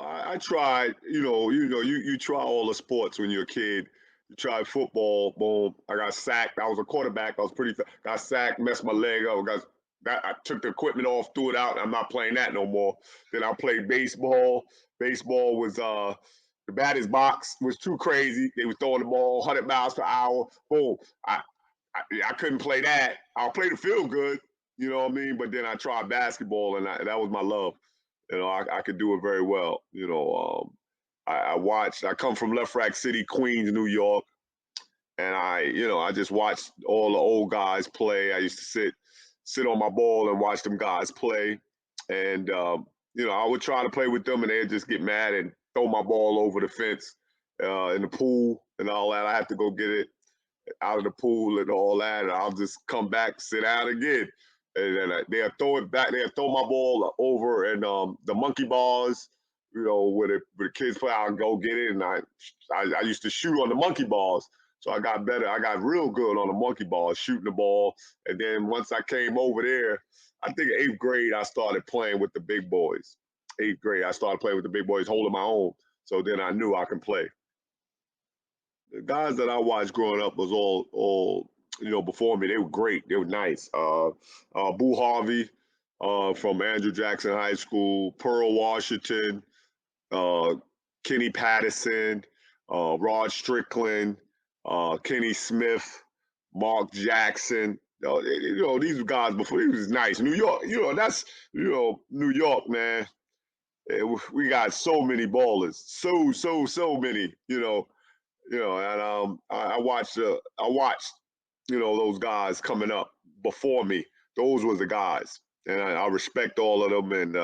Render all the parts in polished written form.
I tried, you try all the sports when you're a kid. You tried football, boom. I got sacked. I was a quarterback. I was got sacked, messed my leg up. I took the equipment off, threw it out. I'm not playing that no more. Then I played baseball. Baseball was the batters box was too crazy. They were throwing the ball 100 miles per hour. Boom. I couldn't play that. I'll play the field good, you know what I mean? But then I tried basketball, and that was my love. I could do it very well. I watched. I come from Left Rack City, Queens, New York, and I just watched all the old guys play. I used to sit on my ball and watch them guys play, and I would try to play with them, and they'd just get mad and throw my ball over the fence in the pool and all that. I had to go get it out of the pool and all that, and I'll just come back, sit down again. And then they'll throw it back. They'll throw my ball over, and the monkey bars, where the kids play, I'll go get it. And I used to shoot on the monkey balls, so I got better. I got real good on the monkey balls, shooting the ball. And then once I came over there, I think eighth grade, I started playing with the big boys. Eighth grade, I started playing with the big boys, holding my own. So then I knew I could play. The guys that I watched growing up was all before me. They were great. They were nice. Boo Harvey from Andrew Jackson High School, Pearl Washington, uh, Kenny Patterson, Rod Strickland, Kenny Smith, Mark Jackson. These guys before. He was nice. New York, that's New York, man. We got so many ballers, so many. And I watched those guys coming up before me. Those were the guys, and I respect all of them. And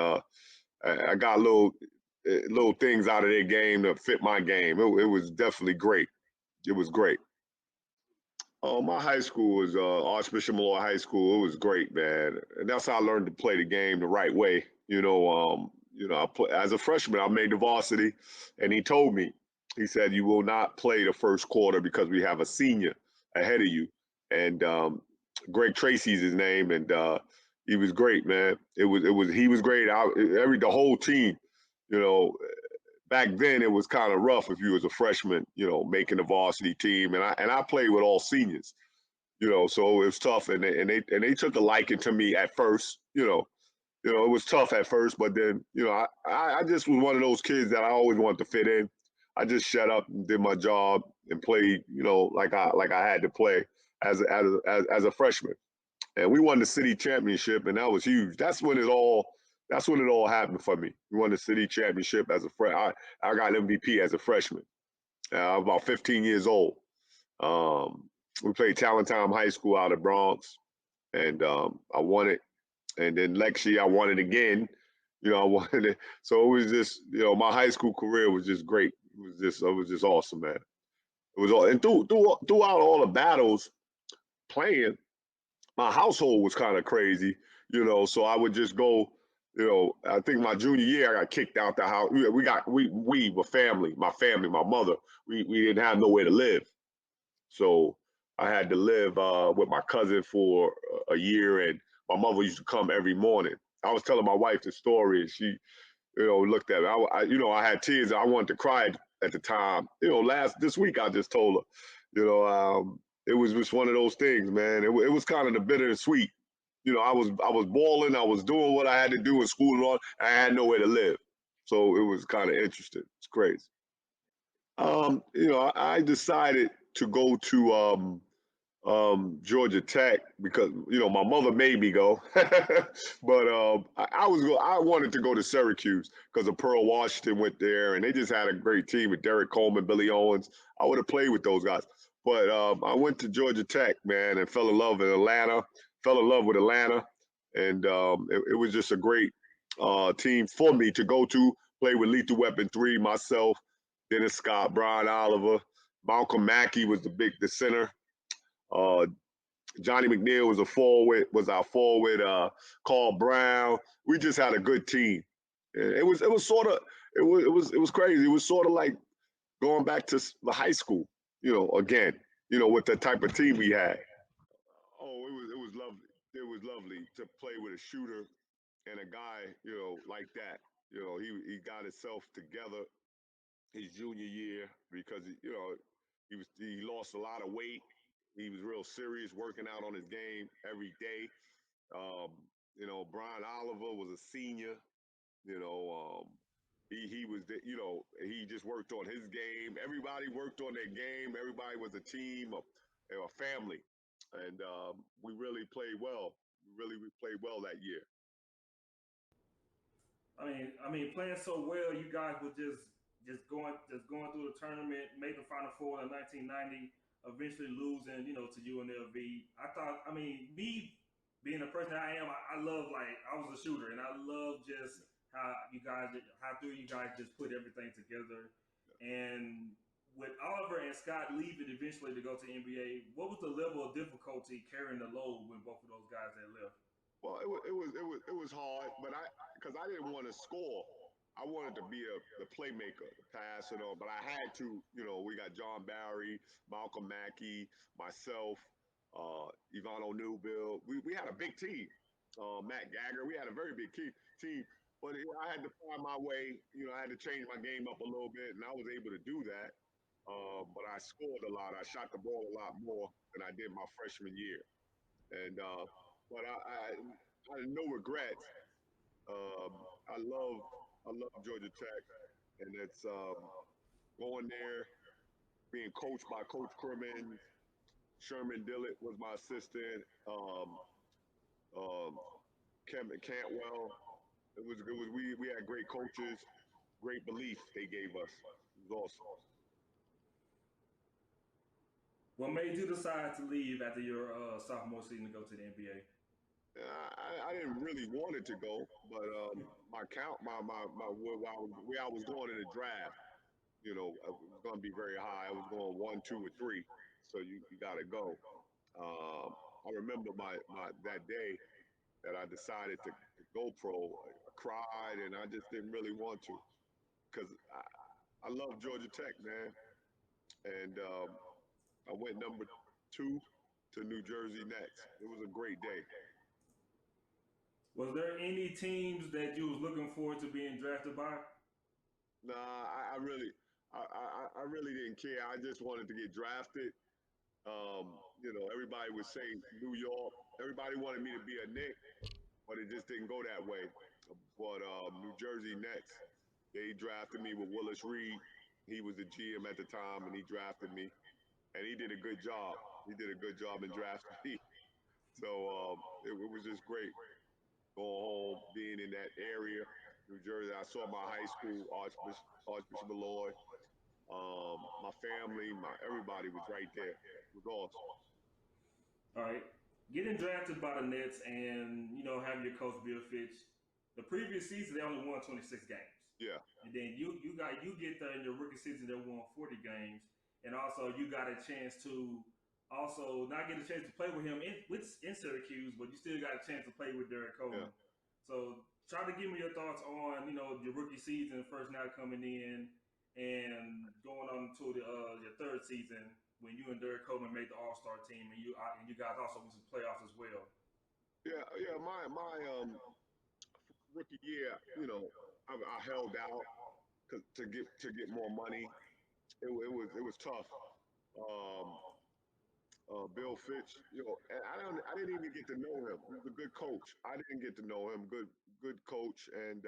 I got little things out of their game that fit my game. It was definitely great. It was great. My high school was Archbishop Malloy High School. It was great, man, and that's how I learned to play the game the right way. As a freshman, I made the varsity, and he told me, he said, "You will not play the first quarter because we have a senior ahead of you." And Greg Tracy's his name, and he was great, man. He was great. The whole team, you know, back then it was kind of rough if you was a freshman, making the varsity team, and I played with all seniors, so it was tough, and they took a liking to me at first, it was tough at first, but then I just was one of those kids that I always wanted to fit in. I just shut up and did my job and played, like I had to play as a freshman, and we won the city championship, and that was huge. That's when it all happened for me. We won the city championship as a freshman. I got MVP as a freshman. I was about 15 years old. We played Talentine High School out of Bronx, and I won it. And then next year I won it again. I wanted it. So it was just, my high school career was just great. It was just awesome, man. It was all, and throughout all the battles playing, my household was kind of crazy, So I would just go, I think my junior year I got kicked out the house. We were family, my mother. We didn't have nowhere to live, so I had to live with my cousin for a year, and my mother used to come every morning. I was telling my wife the story, and she, looked at me. I had tears. I wanted to cry at the time. This week I just told her, it was just one of those things, man. It was kind of the bitter and sweet. I was balling. I was doing what I had to do in school and all. And I had nowhere to live, so it was kind of interesting. It's crazy. I decided to go to Georgia Tech because my mother made me go, but I wanted to go to Syracuse because of Pearl Washington went there, and they just had a great team with Derek Coleman, Billy Owens. I would have played with those guys, but I went to Georgia Tech, man, and fell in love with Atlanta. Fell in love with Atlanta, and it was just a great team for me to go to. Play with Lethal Weapon 3, myself, Dennis Scott, Brian Oliver, Malcolm Mackey was the center. Uh, Johnny McNeil was our forward. Carl Brown. We just had a good team. It was sort of it was crazy. It was sort of like going back to the high school, again, with the type of team we had. Oh, it was lovely. It was lovely to play with a shooter and a guy, like that. he got himself together his junior year because he lost a lot of weight. He was real serious, working out on his game every day. Brian Oliver was a senior. You know, he was he just worked on his game. Everybody worked on their game. Everybody was a team, a family, and we really played well. We played well that year. Playing so well, you guys were just going through the tournament, made the Final Four in 1990, eventually losing, to UNLV. I thought, me being the person I am, I love like I was a shooter, and I love just how three of you guys just put everything together. And with Oliver and Scott leaving eventually to go to NBA, what was the level of difficulty carrying the load when both of those guys had left? Well, it was hard, but because I didn't want to score. I wanted to be the playmaker, the passer, but I had to. We got John Barry, Malcolm Mackey, myself, Ivano Newbill. We had a big team. Matt Gagger. We had a very big team. But I had to find my way. I had to change my game up a little bit, and I was able to do that. But I scored a lot. I shot the ball a lot more than I did my freshman year, and but I had no regrets. I love Georgia Tech, and it's going there, being coached by Coach Crimmins. Sherman Dillett was my assistant. Um, Kevin Cantwell. We had great coaches, great belief they gave us. It was awesome. What made you decide to leave after your sophomore season to go to the NBA? I didn't really want it to go, but my count, my where I was going in the draft, it was going to be very high. I was going 1, 2, or 3, so you got to go. I remember my that day that I decided to go pro. I cried and I just didn't really want to because I love Georgia Tech, man, and I went number 2 to New Jersey Nets. It was a great day. Was there any teams that you was looking forward to being drafted by? Nah, I really didn't care. I just wanted to get drafted. Everybody would say New York. Everybody wanted me to be a Knick, but it just didn't go that way. But New Jersey Nets, they drafted me with Willis Reed. He was the GM at the time, and he drafted me, and he did a good job. He did a good job in drafting me. So it was just great going home, being in that area, New Jersey. I saw my high school, Archbishop Malloy. My family, my everybody was right there. It was awesome. All right, getting drafted by the Nets and having your coach Bill Fitch. The previous season they only won 26 games, Yeah, and then you get there in your rookie season they won 40 games, and also you got a chance to also not get a chance to play with him in Syracuse, but you still got a chance to play with Derek yeah. Coleman. So try to give me your thoughts on your rookie season first now coming in and going on to your third season when you and Derek Coleman made the All Star team and you guys also went to the playoffs as well. Yeah. My rookie year, I held out to get more money. It was tough. Um, Bill Fitch, and I didn't even get to know him. He was a good coach. I didn't get to know him. Good coach, and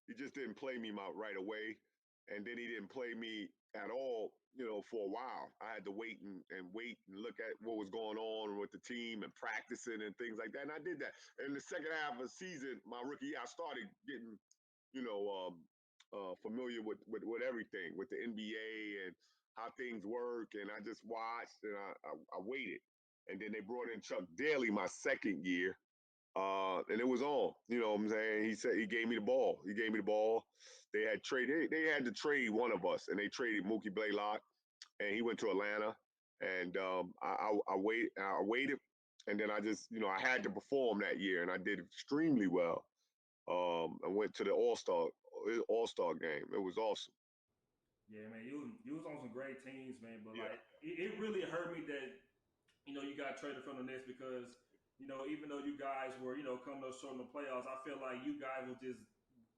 he just didn't play me right away, and then he didn't play me at all. For a while, I had to wait and look at what was going on with the team and practicing and things like that. And I did that. In the second half of the season, my rookie year, I started getting, you know, familiar with everything, with the NBA and how things work, and I just watched and I waited, and then they brought in Chuck Daly my second year, and it was on. You know what I'm saying? He said he gave me the ball. He gave me the ball. They had to trade one of us, and they traded Mookie Blaylock, and he went to Atlanta, and I waited, and then I just I had to perform that year, and I did extremely well. I went to the All Star game. It was awesome. Yeah, man, you was on some great teams, man. But Yeah, like, it really hurt me that you got traded from the Nets because even though you guys were coming up short in the playoffs, I feel like you guys were just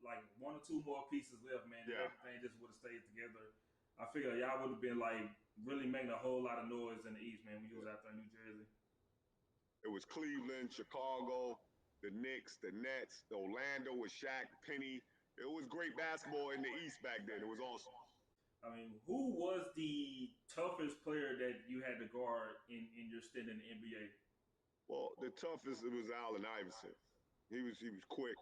like 1 or 2 more pieces left, man, and Yeah, everything just would have stayed together. I figure y'all would have been like really making a whole lot of noise in the East, man, when you was yeah. out there in New Jersey. It was Cleveland, Chicago, the Knicks, the Nets, Orlando with Shaq, Penny. It was great basketball in the East back then. It was awesome. I mean, who was the toughest player that you had to guard in your stint in the NBA? Well, the toughest it was Allen Iverson. He was quick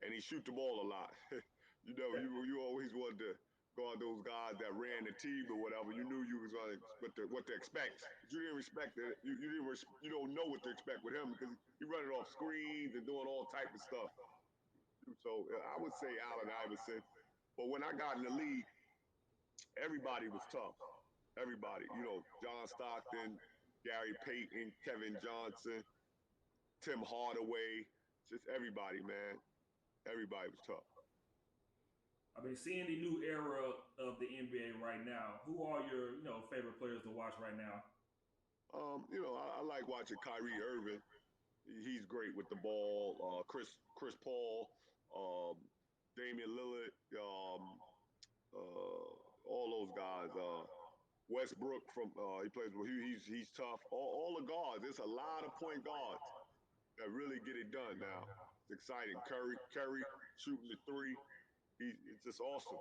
and he shoot the ball a lot. You always wanted to guard those guys that ran the team or whatever. You knew you was on what to expect. But you didn't respect it. You don't know what to expect with him because he running off screens and doing all type of stuff. So I would say Allen Iverson. But when I got in the league, everybody was tough. Everybody, John Stockton, Gary Payton, Kevin Johnson, Tim Hardaway, just everybody, man. Everybody was tough. I mean, seeing the new era of the NBA right now, who are your favorite players to watch right now? I like watching Kyrie Irving. He's great with the ball. Chris Paul, um, Damian Lillard, all those guys. Westbrook from he plays. He's tough. All the guards. There's a lot of point guards that really get it done now. It's exciting. Curry shooting the three. It's just awesome.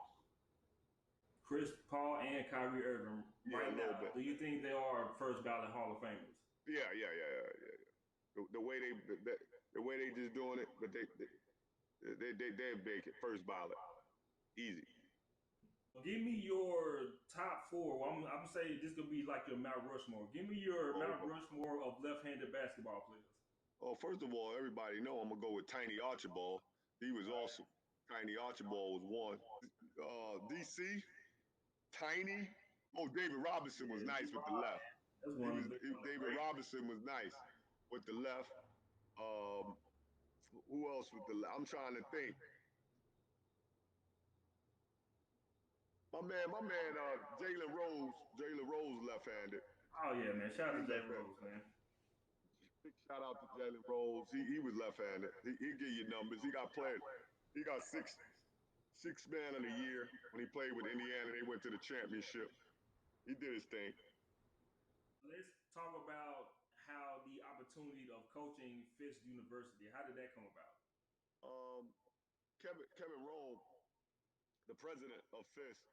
Chris Paul and Kyrie Irving Yeah, a right little now. bit. Do you think they are first ballot Hall of Famers? Yeah. The way they just doing it, but they make it first ballot easy. Give me your top four. Well, I'm saying this could be like your Mount Rushmore. Give me your Oh, Mount okay. Rushmore of left-handed basketball players. Oh, first of all, everybody know I'm gonna go with Tiny Archibald. He was awesome. Tiny Archibald was one. DC Tiny. Oh, David Robinson was nice with the left. That's one of the big David Robinson was nice with the left. Um, who else with the left? I'm trying to think. My man, Jalen Rose left-handed. Oh yeah, man! Shout out He to Jay left-handed. Rose, man. Big shout out to Jalen Rose. He was left-handed. He give you numbers. He got played. He got six man of the year when he played with Indiana. They went to the championship. He did his thing. Let's talk about how the opportunity of coaching Fisk University. How did that come about? Um, Kevin Rome, the president of Fisk,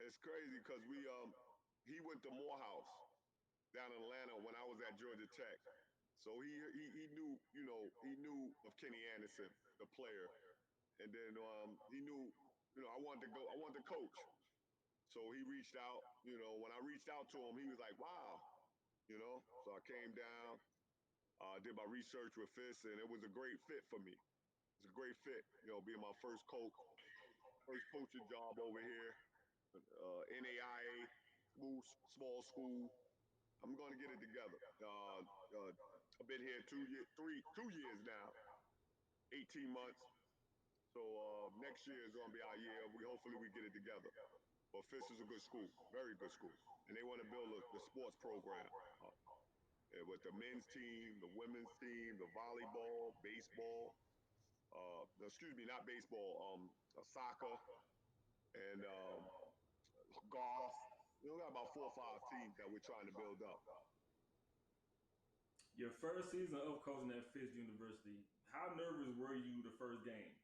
it's crazy because he went to Morehouse down in Atlanta when I was at Georgia Tech. So he knew he knew of Kenny Anderson, the player, and then he knew I wanted to coach. So he reached out. When I reached out to him, he was like, "Wow," So I came down, did my research with Fisk, and it was a great fit for me. It's a great fit, being my first coaching job over here, NAIA, small school. I'm going to get it together. I've been here 2 years now, 18 months. So next year is going to be our year. Hopefully we get it together. But Fisk is a good school, very good school, and they want to build the sports program with the men's team, the women's team, the volleyball, baseball. Excuse me, not baseball. Soccer and golf. We got about 4 or 5 teams that we're trying to build up. Your first season of coaching at Fisk University. How nervous were you the first game?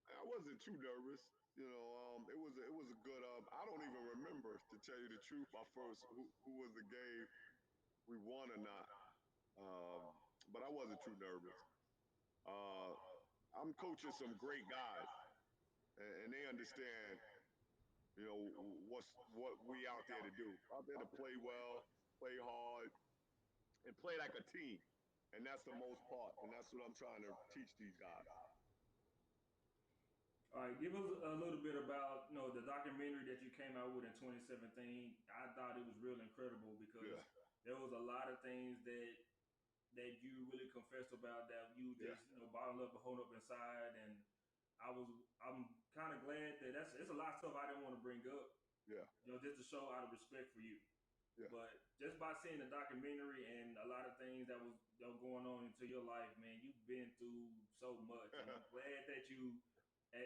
I wasn't too nervous. It was a good. I don't even remember, to tell you the truth, my first who was the game we won or not. Um, but I wasn't too nervous. Uh, I'm coaching some great guys, and they understand. What we out there to do. Out there to play well, play hard, and play like a team. And that's the most part. And that's what I'm trying to teach these guys. All right, give us a little bit about the documentary that you came out with in 2017. I thought it was real incredible because Yeah, there was a lot of things that you really confessed about that you yeah, just bottled up and hold up inside. And I'm kind of glad that it's a lot of stuff I didn't want to bring up, yeah, just to show out of respect for you. yeah. But just by seeing the documentary and a lot of things that was going on into your life, man, you've been through so much, and I'm glad that you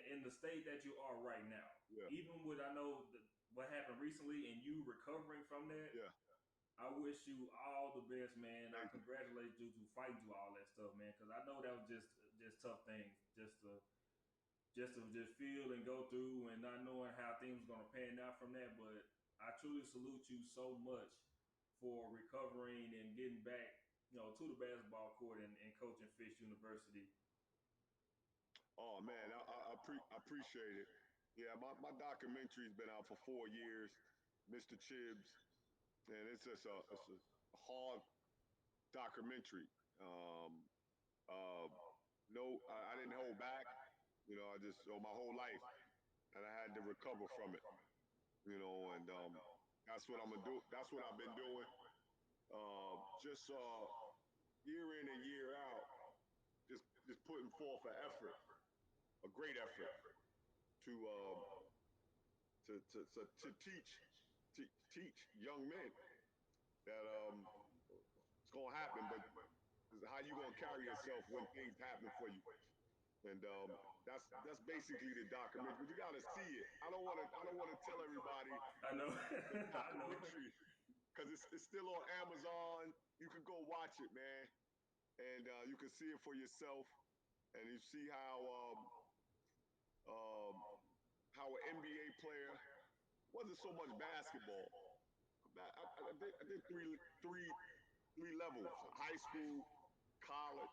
in the state that you are right now, Yeah. even with I know what happened recently and you recovering from that, Yeah. I wish you all the best, man. I Thank you. congratulate you to fighting through all that stuff, man, because I know that was just tough things, just feel and go through, and not knowing how things were gonna pan out from that. But I truly salute you so much for recovering and getting back, to the basketball court and coaching Fisk University. Oh man, I appreciate it. Yeah, my documentary's been out for 4 years, Mr. Chibbs, and it's a hard documentary. Uh, no, I didn't hold back. I just my whole life, and I had to recover from it. And that's what I'm gonna do. That's what I've been doing. Just year in and year out, just putting forth an effort, a great effort to to teach young men that it's gonna happen, but how you gonna carry yourself when things happen for you. And that's basically the documentary. But you gotta see it. I don't wanna tell everybody I know, the I know. documentary because it's still on Amazon. You can go watch it, man, and you can see it for yourself, and you see um, how an NBA player wasn't so much basketball. I did three levels: high school, college,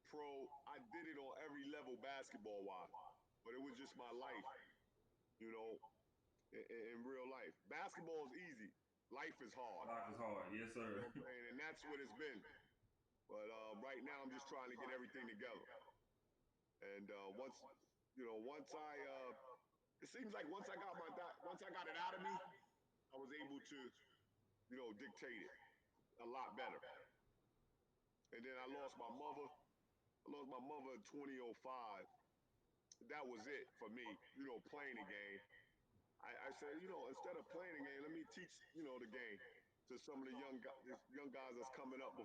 pro. I did it on every level basketball wise, but it was just my life, you know, in real life. Basketball is easy. Life is hard. Life is hard, yes, You know sir. what I'm saying? And that's what it's been. But right now, I'm just trying to get everything together. And once it seems like once I got it out of me, I was able to, dictate it a lot better. And then I lost my mother. I lost my mother in 2005. That was it for me, playing the game. I said, instead of playing the game, let me teach, the game to some of the young guys that's coming up. And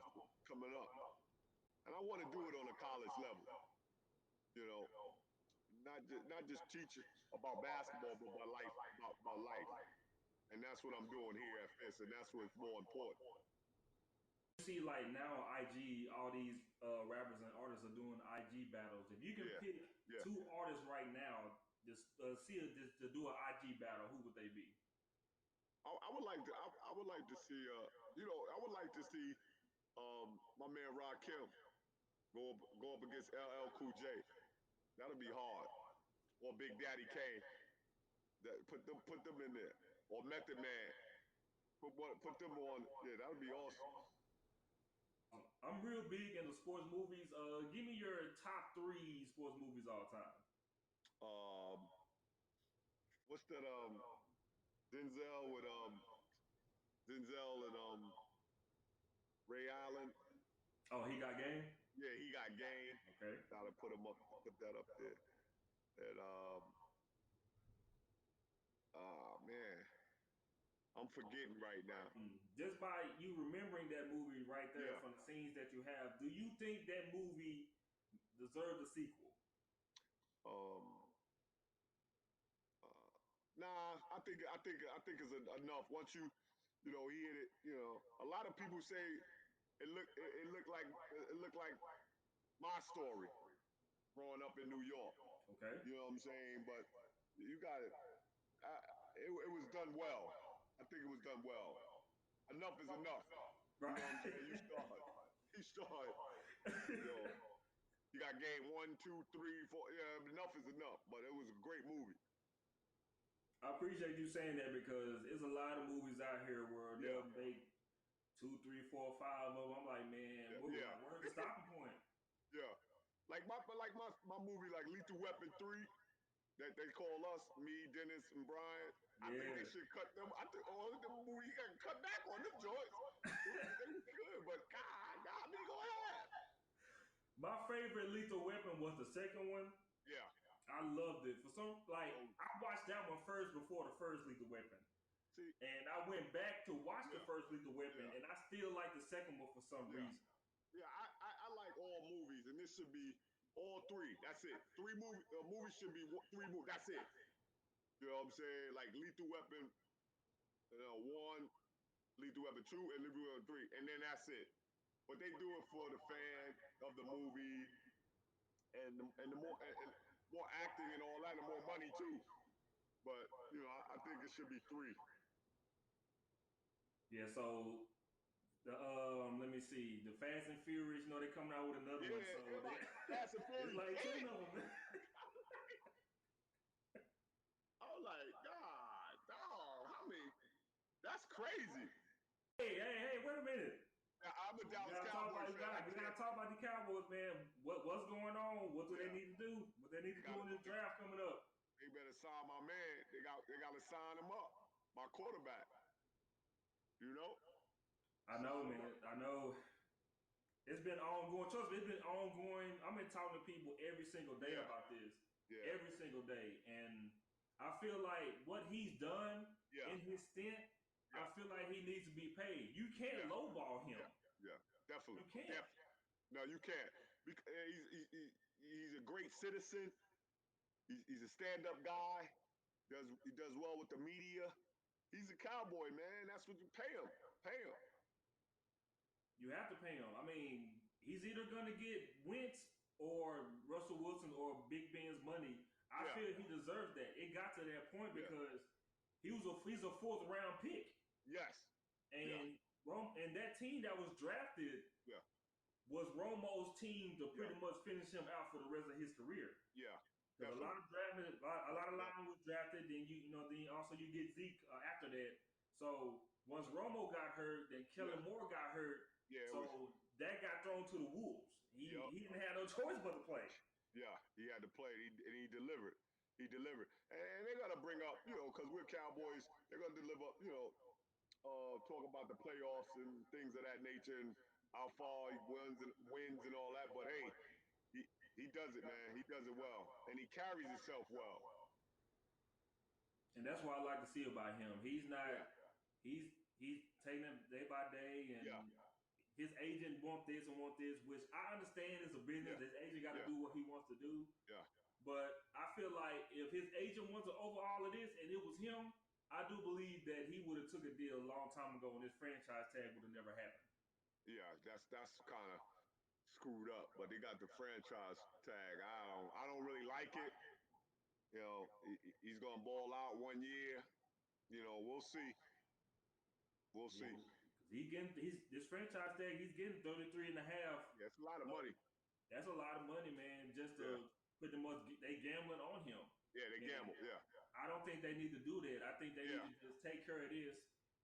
I want to do it on a college level, you know, not just teach about basketball, but about life. And that's what I'm doing here at Fisk, and that's what's more important. See, like now on IG, all these rappers and artists are doing IG battles. If you can Yeah, pick yeah. two artists right now, just just to do an IG battle, who would they be? I would like to. I would like to see. I would like to see my man Rakim go up against LL Cool J. That'll be hard. Or Big Daddy Kane. Put them in there. Or Method Man. Put them on. Yeah, that would be awesome. I'm real big into sports movies. Give me your top three sports movies all time. Um, what's that? Denzel with Denzel and Ray Allen. Oh, he got game. Yeah, he got game. Okay. Gotta put that up there. And oh man, I'm forgetting right now. Just by you remembering that movie right there Yeah. from the scenes that you have, do you think that movie deserved a sequel? Um. Uh, nah, I think it's enough. Once he hit it. A lot of people say it looked like my story growing up in New York. Okay. You know what I'm saying? But you got it. It was done well. I think it was done well. Enough is enough. You know what I'm saying? Right. You start. You know, you got game 1, 2, 3, 4. Yeah, enough is enough. But it was a great movie. I appreciate you saying that because there's a lot of movies out here where Yeah, they'll make two, three, four, five of them. I'm like, man, yeah, where's the stopping point? yeah. Like my movie, like Lethal Weapon 3, that they call us, me, Dennis, and Brian. I think they Yeah. should cut them. I think all of them movies, you got to cut back on them joints. They was good, but God, I mean, go ahead. My favorite Lethal Weapon was the second one. Yeah. I loved it. For some, like, Oh, I watched that one first before the first Lethal Weapon. see, And I went back to watch the yeah, first Lethal Weapon, yeah, and I still like the second one for some yeah. reason. Yeah, I like all movies, and this should be All three. That's it. Three movies. A movie should be three movies. That's it. You know what I'm saying? Like Lethal Weapon 1, Lethal Weapon 2, and Lethal Weapon 3, and then that's it. But they do it for the fan of the movie, and the more acting and all that, and more money too. But you know, I think it should be 3. Yeah, so the let me see, the Fast and Furious, you know, they coming out with another one, Yeah, so they, Fast and it's Furious like 10 10. of them. I was like, God, dog, how many? That's crazy. Hey, wait a minute. Now, I'm a You Dallas gotta talk Cowboys about, fan. I we gotta can't. talk about the Cowboys, man. What's going on? What do they Yeah, need to do? What they need they to do got. in this draft coming up? They better sign my man. They got to sign him up. My quarterback. You know, I know, sign him up. man. I know. It's been ongoing. Trust me, it's been ongoing. I've been talking to people every single day Yeah, about this, yeah, every single day, and I feel like what he's done yeah, in his stint, I yeah, feel like he needs to be paid. You can't yeah, lowball him. yeah, yeah. Definitely, You can't. definitely. No, you can't. Because he's a great citizen. He's a stand-up guy. He does well with the media. He's a cowboy, man. That's what you pay him. Pay him. You have to pay him. I mean, he's either gonna get Wentz or Russell Wilson or Big Ben's money. I Yeah, feel he deserves that. It got to that point yeah. because he's a fourth round pick. Yes. Yeah, And and that team that was drafted yeah, was Romo's team to yeah, pretty much finish him out for the rest of his career. yeah. Because a Definitely. lot of drafted, a lot of Yeah, line was drafted. Then then also you get Zeke after that. So once Romo got hurt, then yeah, Kellen Moore got hurt. yeah. It was. So that got thrown to the wolves. Yep. He didn't have no choice but to play. Yeah, he had to play, and he delivered. He delivered, and they're gonna bring up, because we're Cowboys. They're gonna deliver, talk about the playoffs and things of that nature, and how far he wins and all that. But hey, he does it, man. He does it well, and he carries himself well. And that's what I like to see about him. He's Yeah, not. He's taking it day by day, yeah, and his agent want this and want this, which I understand is a business. yeah, His agent got to yeah, do what he wants to do. yeah, But I feel like if his agent wants to over all of this and it was him, I do believe that he would have took a deal a long time ago and this franchise tag would have never happened. yeah. That's kind of screwed up. But they got the franchise tag. I don't really like it. He's gonna ball out 1 year. We'll see. We'll Yeah, see. because he's this franchise tag, he's getting 33 and a half. Yeah, it's a lot of money. That's a lot of money, man, just Yeah, to put them up. They gambling on him. yeah, they And gamble. Yeah, I don't think they need to do that. I think they need yeah, to just take care of this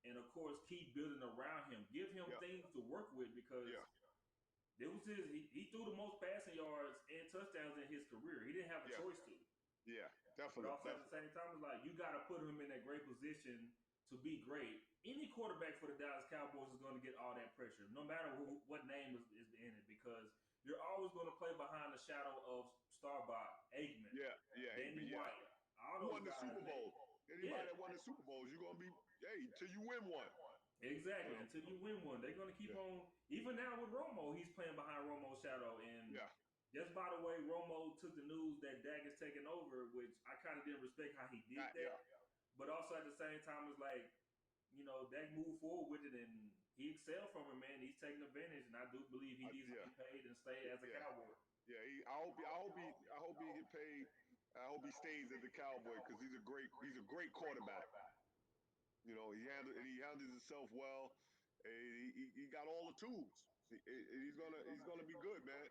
and, of course, keep building around him. Give him yeah, things to work with because yeah, it was he threw the most passing yards and touchdowns in his career. He didn't have a yeah, choice to. yeah. But Definitely, also at the same time, it's like you got to put him in that great position to be great. Any quarterback for the Dallas Cowboys is going to get all that pressure, no matter what name is in it, because you're always going to play behind the shadow of Starbuck, Aikman, yeah, yeah. Danny Yeah. White, all You those won the guys. Super Bowl. Yeah, Anybody that won the Super Bowls, you're gonna be till you win one. exactly. You know. Until you win one, they're going to keep Yeah, on. Even now with Romo, he's playing behind Romo's shadow. And yeah, just by the way, Romo took the news that Dak is taking over, which I kind of didn't respect how he did that. yeah, But also at the same time, it's like, Dak moved forward with it and he excelled from it, man. He's taking advantage, and I do believe he needs to yeah, be paid and stay as a yeah, Cowboy. yeah. I hope he get paid. I hope he stays as a Cowboy because he's a great quarterback. He handles himself well. And he got all the tools. He's gonna be good, man.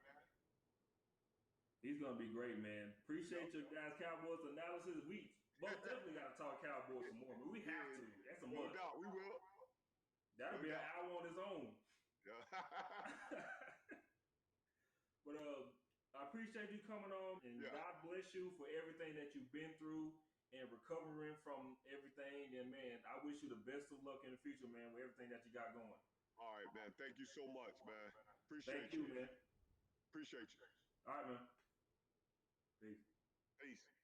He's gonna be great, man. Yep. Appreciate your guys' Cowboys analysis. We both definitely got to talk Cowboys some more, but we have Yeah, to. That's a no must. doubt we will. That'll No be an doubt. hour on its own. Yeah. But I appreciate you coming on, and Yeah. God bless you for everything that you've been through and recovering from everything. And man, I wish you the best of luck in the future, man, with everything that you got going. All right, man. Thank you so much, man. Thank Appreciate you. you, man. Appreciate you. All right, man. Peace. Peace.